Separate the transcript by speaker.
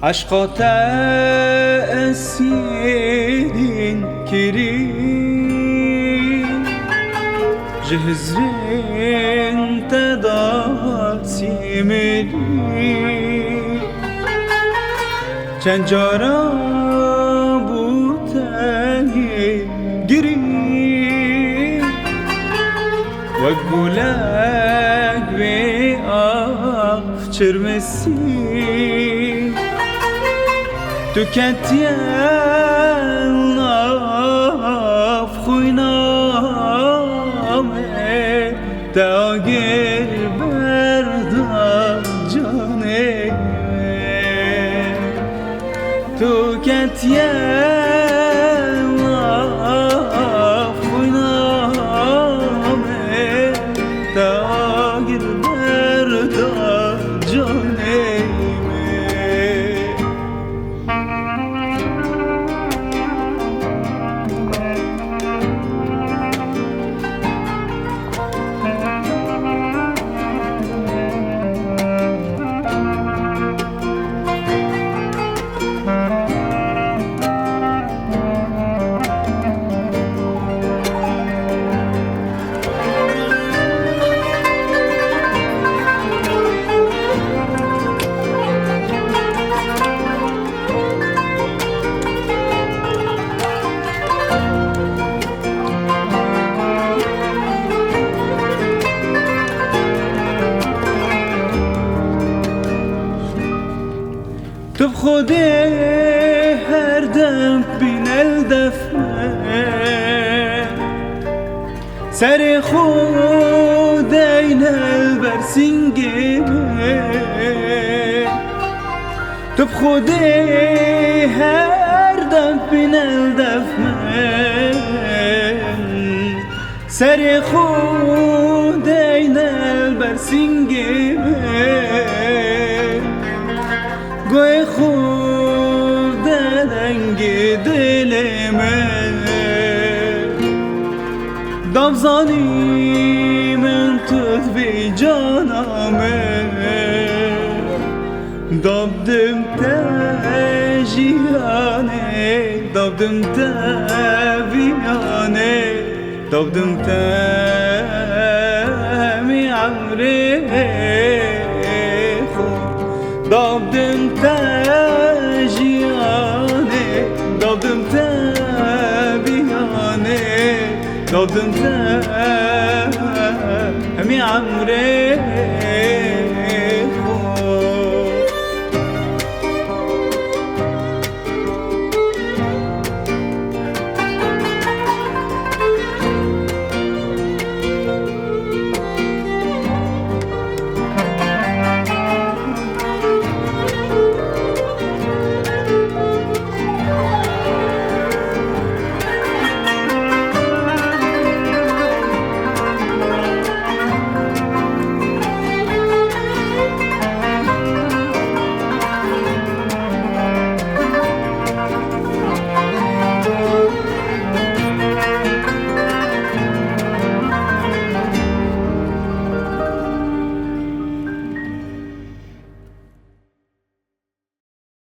Speaker 1: عشقا تأسيدين كريم جهزرين تداسي ملي چند جارا بوتاي گریم وک بولک به آف چرمسی تو کتین آف خوینامه داگر بردا جانه تو کتین آف خوینامه داگر بردا جانه تو خود هر دم بین الدفنه سر خود این البرسینگه تو خود هر دم بین الدفنه سر خود این البرسینگه گوی خود دنگ دل من دابزانی من تود بی جانامه دابدم تجیانه دابدم تبیانه دابدم تمی عمره دابدم تجیانه دابدم تبیانه دابدم تمی عمره